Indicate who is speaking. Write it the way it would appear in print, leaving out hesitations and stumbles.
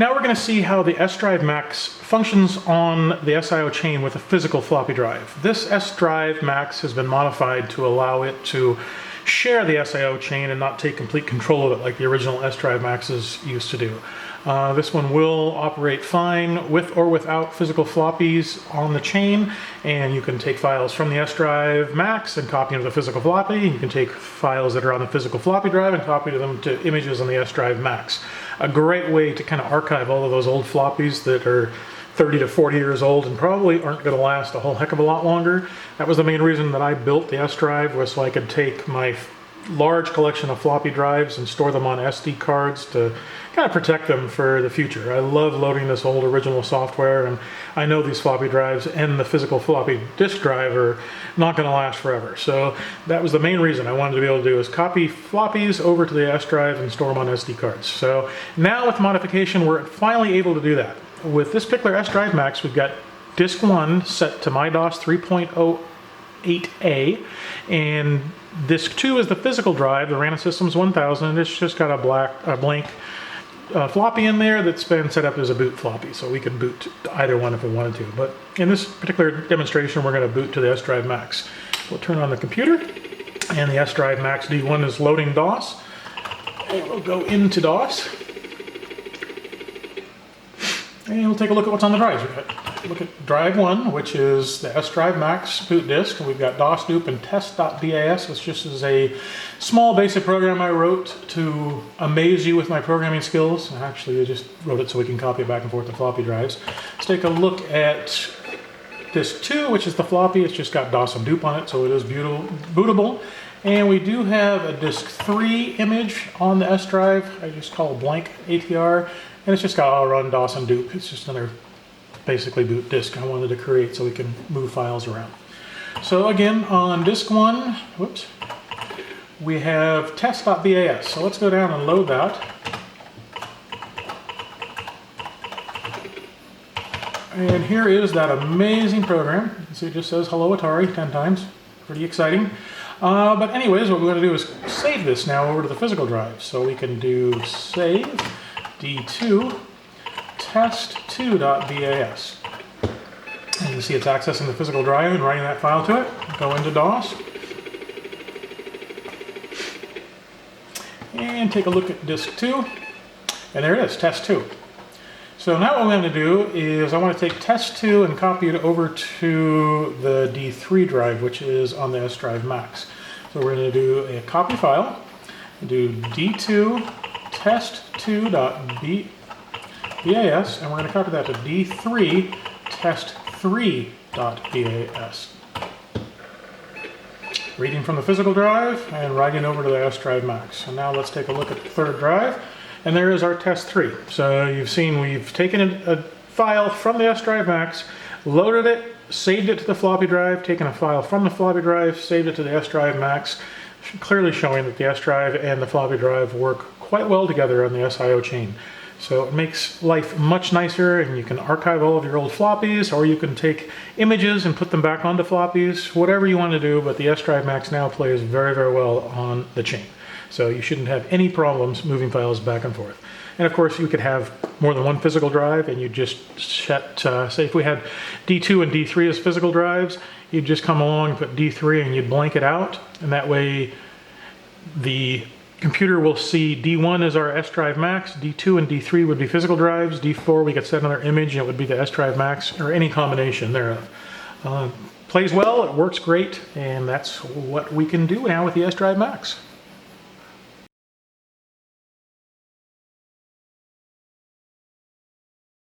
Speaker 1: Now we're going to see how the SDrive-MAX functions on the SIO chain with a physical floppy drive. This SDrive-MAX has been modified to allow it to share the SIO chain and not take complete control of it like the original SDrive-MAXs used to do. This one will operate fine with or without physical floppies on the chain, and you can take files from the SDrive-MAX and copy into the physical floppy. You can take files that are on the physical floppy drive and copy them to images on the SDrive-MAX. A great way to kind of archive all of those old floppies that are 30 to 40 years old and probably aren't going to last a whole heck of a lot longer. That was the main reason that I built the SDrive, was so I could take my large collection of floppy drives and store them on SD cards to kind of protect them for the future. I love loading this old original software, and I know these floppy drives and the physical floppy disk drive are not going to last forever. So that was the main reason I wanted to be able to do, is copy floppies over to the SDrive and store them on SD cards. So now with modification, we're finally able to do that. With this particular SDrive-MAX, we've got disk 1 set to MyDOS 3.08a, and disk 2 is the physical drive, the Rana Systems 1000. It's just got a blank floppy in there that's been set up as a boot floppy, so we can boot to either one if we wanted to. But in this particular demonstration, we're going to boot to the SDrive-MAX. We'll turn on the computer, and the SDrive-MAX D1 is loading DOS. And we'll go into DOS. And we'll take a look at what's on the drives. Look at drive 1, which is the SDrive-MAX boot disk, and we've got DOS dupe and test.bas. This just is a small basic program I wrote to amaze you with my programming skills. Actually, I just wrote it so we can copy it back and forth to floppy drives. Let's take a look at disk 2, which is the floppy. It's just got DOS and dupe on it, so it is bootable. And we do have a disk 3 image on the SDrive. I just call it blank ATR, and it's just got all run DOS and dupe. It's just another basically boot disk I wanted to create so we can move files around. So again, on disk 1, whoops, we have test.bas. So let's go down and load that. And here is that amazing program. You can see it just says hello Atari 10 times. Pretty exciting. But anyways, what we're going to do is save this now over to the physical drive. So we can do save D2 test2.bas. And you can see it's accessing the physical drive and writing that file to it. Go into DOS. And take a look at disk 2. And there it is, test 2. So now what I'm going to do is I want to take test 2 and copy it over to the D3 drive, which is on the SDrive-MAX. So we're going to do a copy file, do D2 test2.bas, and we're going to copy that to D3 test3.bas. Reading from the physical drive and writing over to the SDrive-MAX. So now let's take a look at the third drive, and there is our test 3. So you've seen we've taken a file from the SDrive-MAX, loaded it, saved it to the floppy drive, taken a file from the floppy drive, saved it to the SDrive-MAX, clearly showing that the SDrive and the floppy drive work quite well together on the SIO chain. So it makes life much nicer, and you can archive all of your old floppies, or you can take images and put them back onto floppies, whatever you want to do, but the SDrive-MAX now plays very, very well on the chain. So you shouldn't have any problems moving files back and forth. And of course, you could have more than one physical drive, and you just set, say if we had D2 and D3 as physical drives, you'd just come along and put D3 and you'd blank it out, and that way the computer will see D1 is our SDrive-MAX, D2 and D3 would be physical drives, D4 we could set another image and it would be the SDrive-MAX, or any combination thereof. Plays well, it works great, and that's what we can do now with the SDrive-MAX.